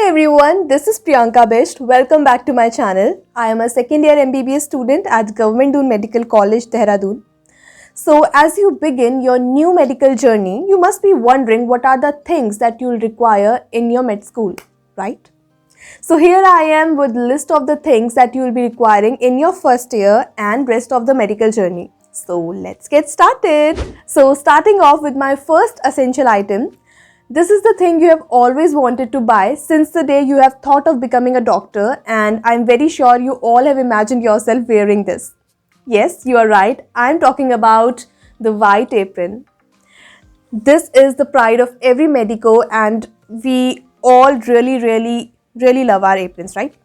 everyone, this is Priyanka Bisht. Welcome back to my channel. I am a second year MBBS student at Government Doon Medical College, Dehradun. So as you begin your new medical journey, you must be wondering what are the things that you will require in your med school, right? So here I am with a list of the things that you will be requiring in your first year and rest of the medical journey. So let's get started. So starting off with my first essential item. This is the thing you have always wanted to buy since the day you have thought of becoming a doctor, and I'm very sure you all have imagined yourself wearing this. Yes, you are right. I'm talking about the white apron. This is the pride of every medico, and we all really love our aprons, right?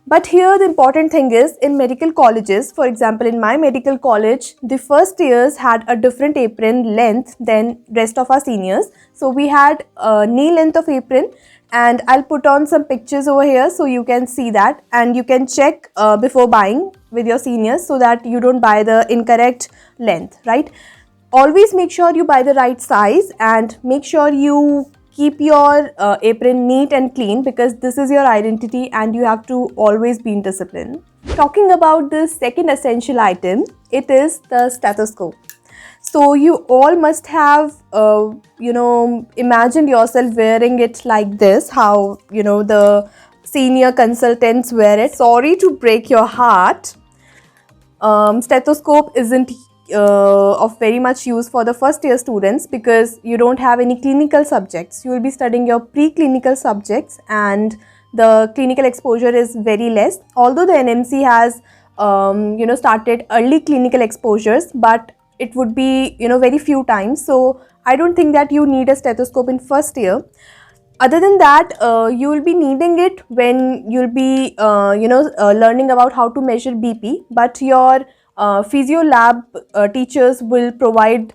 But here the important thing is, in medical colleges, for example in my medical college, the first years had a different apron length than rest of our seniors. So we had a knee length of apron, and I'll put on some pictures over here so you can see that, and you can check before buying with your seniors so that you don't buy the incorrect length, right? Always make sure you buy the right size, and make sure you keep your apron neat and clean, because this is your identity and you have to always be in discipline. Talking about the second essential item, it is the stethoscope. So you all must have imagined yourself wearing it like this, how the senior consultants wear it. Sorry to break your heart, stethoscope isn't of very much use for the first year students, because you don't have any clinical subjects. You will be studying your preclinical subjects, and the clinical exposure is very less. Although the NMC has started early clinical exposures, but it would be very few times. So I don't think that you need a stethoscope in first year. Other than that, you will be needing it when you'll be learning about how to measure BP, but your physio lab teachers will provide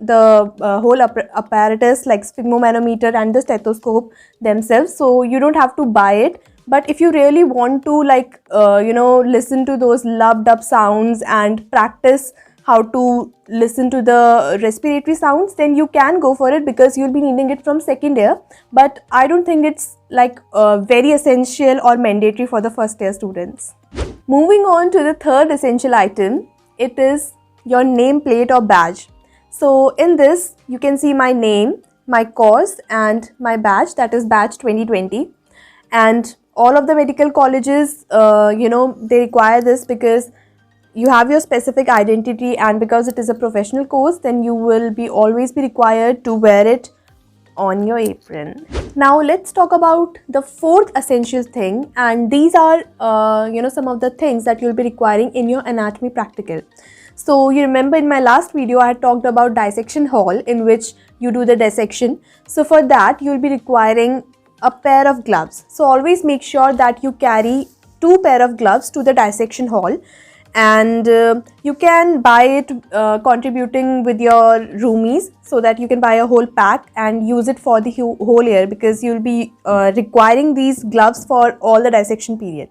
the whole apparatus like sphygmomanometer and the stethoscope themselves, so you don't have to buy it. But if you really want to listen to those loved up sounds and practice how to listen to the respiratory sounds, then you can go for it, because you'll be needing it from second year. But I don't think it's very essential or mandatory for the first year students. Moving on to the third essential item, it is your nameplate or badge. So in this you can see my name, my course and my badge, that is batch 2020. And all of the medical colleges they require this, because you have your specific identity, and because it is a professional course, then you will be always be required to wear it on your apron. Now let's talk about the fourth essential thing, and these are some of the things that you'll be requiring in your anatomy practical. So you remember in my last video I had talked about dissection hall, in which you do the dissection. So for that you'll be requiring a pair of gloves. So always make sure that you carry 2 pair of gloves to the dissection hall, and you can buy it contributing with your roomies, so that you can buy a whole pack and use it for the whole year, because you'll be requiring these gloves for all the dissection period.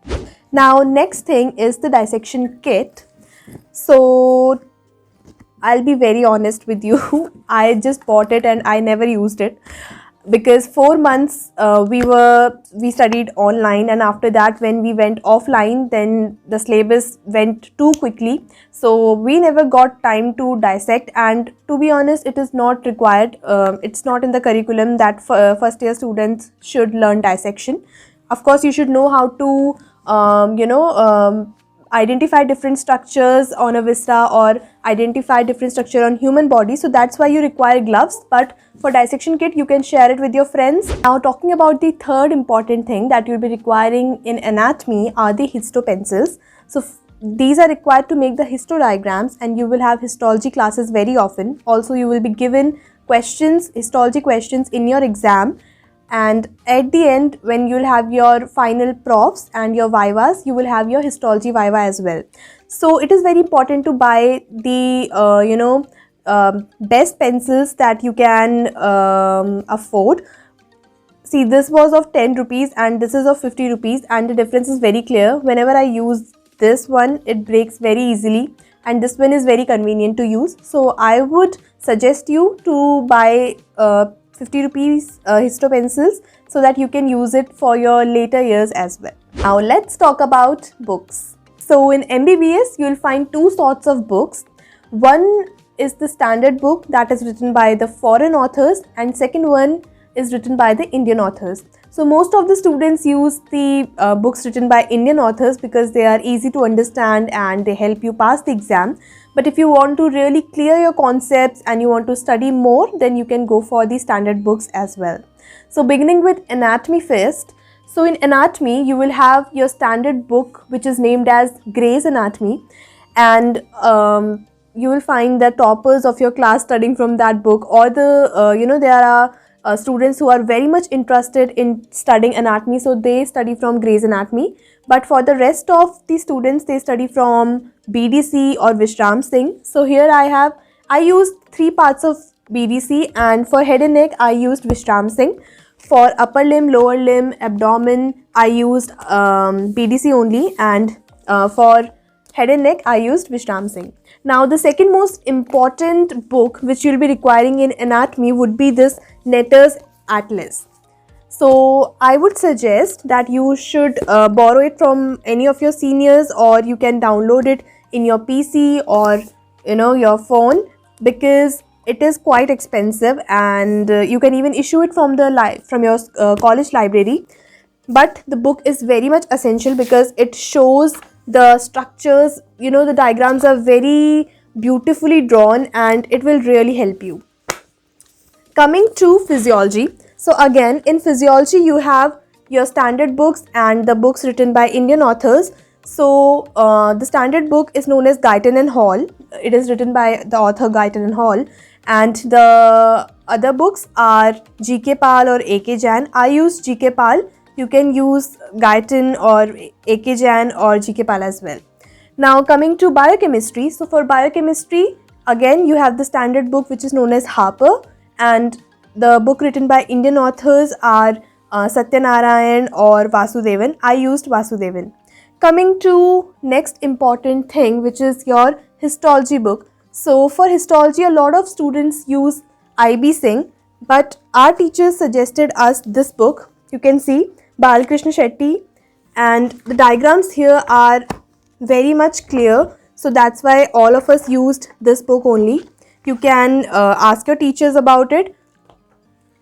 Now next thing is the dissection kit. So I'll be very honest with you, I just bought it and I never used it, because 4 months we studied online, and after that when we went offline, then the syllabus went too quickly, so we never got time to dissect. And to be honest, it is not required. It's not in the curriculum that first year students should learn dissection. Of course you should know how to identify different structures on a viscera, or identify different structure on human body, so that's why you require gloves. But for dissection kit you can share it with your friends. Now talking about the third important thing that you'll be requiring in anatomy are the histo pencils. So these are required to make the histo diagrams, and you will have histology classes very often. Also you will be given questions, histology questions in your exam, and at the end when you'll have your final profs and your vivas, you will have your histology viva as well. So it is very important to buy the best pencils that you can afford. See, this was of 10 rupees and this is of 50 rupees, and the difference is very clear. Whenever I use this one, it breaks very easily, and this one is very convenient to use. So I would suggest you to buy 50 rupees histo pencils. so that you can use it for your later years as well. Now let's talk about books. So in MBBS, you'll find two sorts of books. One is the standard book that is written by the foreign authors, and second one is written by the Indian authors. So most of the students use the books written by Indian authors because they are easy to understand and they help you pass the exam. But if you want to really clear your concepts and you want to study more, then you can go for the standard books as well. So beginning with anatomy first. So in anatomy, you will have your standard book which is named as Gray's Anatomy, and you will find the toppers of your class studying from that book, or there are students who are very much interested in studying anatomy, so they study from Gray's Anatomy. But for the rest of the students, they study from BDC or Vishram Singh. So here I used 3 parts of BDC, and for head and neck I used Vishram Singh. For upper limb, lower limb, abdomen, I used BDC only, and for head and neck I used Vishram Singh. Now the second most important book which you will be requiring in anatomy would be this Netter's Atlas. So I would suggest that you should borrow it from any of your seniors, or you can download it in your PC or your phone, because it is quite expensive, and you can even issue it from your college library. But the book is very much essential because it shows the structures, the diagrams are very beautifully drawn, and it will really help you. Coming to physiology. So again, in physiology you have your standard books and the books written by Indian authors. So the standard book is known as Guyton and Hall. It is written by the author Guyton and Hall, and the other books are GK Pal or AK Jain. I use GK Pal. You can use Guyton or AK Jain or GK Pal as well. Now coming to biochemistry. So for biochemistry, again you have the standard book which is known as Harper, and the book written by Indian authors are Satyanarayan or Vasudevan. I used Vasudevan. Coming to next important thing, which is your histology book. So for histology, a lot of students use IB Singh, but our teachers suggested us this book. You can see Balkrishna Shetty, and the diagrams here are very much clear. So that's why all of us used this book only. You can ask your teachers about it.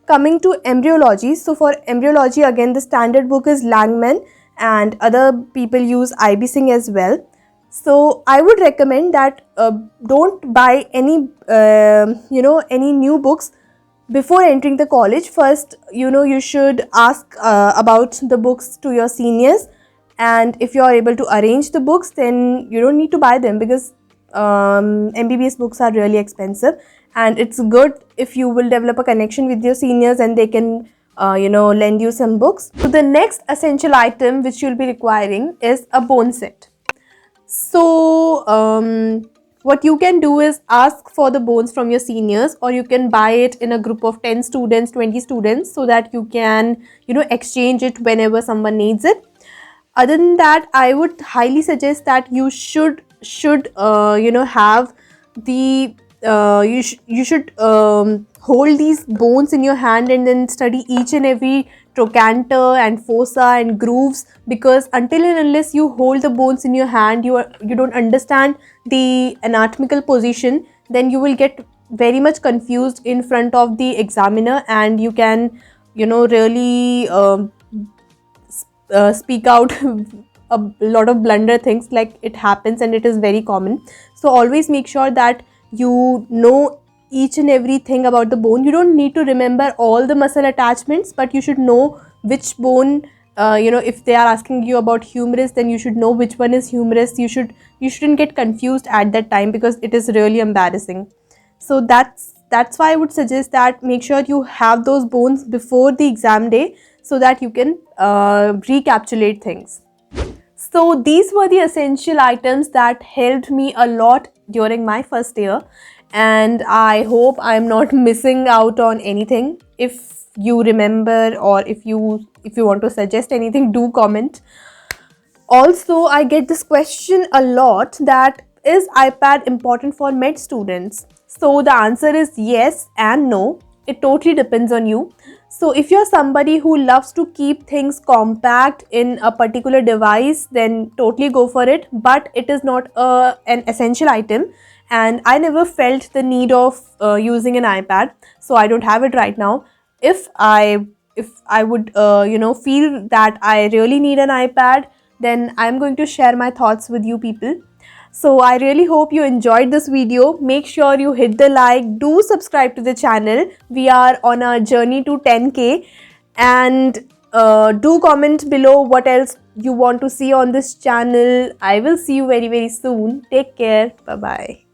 Coming to embryology. So for embryology, again the standard book is Langman, and other people use IB Singh as well. So I would recommend that don't buy any any new books before entering the college. First, you should ask about the books to your seniors, and if you are able to arrange the books, then you don't need to buy them, because MBBS books are really expensive, and it's good if you will develop a connection with your seniors and they can lend you some books. So the next essential item which you'll be requiring is a bone set. So what you can do is ask for the bones from your seniors, or you can buy it in a group of 10 students, 20 students, so that you can exchange it whenever someone needs it. Other than that, I would highly suggest that you should have the you should hold these bones in your hand and then study each and every trochanter and fossa and grooves, because until and unless you hold the bones in your hand, you don't understand the anatomical position, then you will get very much confused in front of the examiner, and you can really speak out a lot of blunder things, like it happens and it is very common. So always make sure that you know each and everything about the bone. You don't need to remember all the muscle attachments, but you should know which bone, if they are asking you about humerus, then you should know which one is humerus. You shouldn't get confused at that time, because it is really embarrassing. So that's why I would suggest that make sure you have those bones before the exam day, so that you can recapitulate things. So these were the essential items that helped me a lot during my first year, and I hope I'm not missing out on anything. If you remember, or if you want to suggest anything, do comment. Also, I get this question a lot, that is iPad important for med students? So the answer is yes and no. It totally depends on you. So if you're somebody who loves to keep things compact in a particular device, then totally go for it. But it is not an essential item, and I never felt the need of using an iPad, so I don't have it right now. If I would feel that I really need an iPad, then I'm going to share my thoughts with you people. So I really hope you enjoyed this video. Make sure you hit the like, do subscribe to the channel. We are on a journey to 10K, and do comment below what else you want to see on this channel. I will see you very soon. Take care. Bye bye.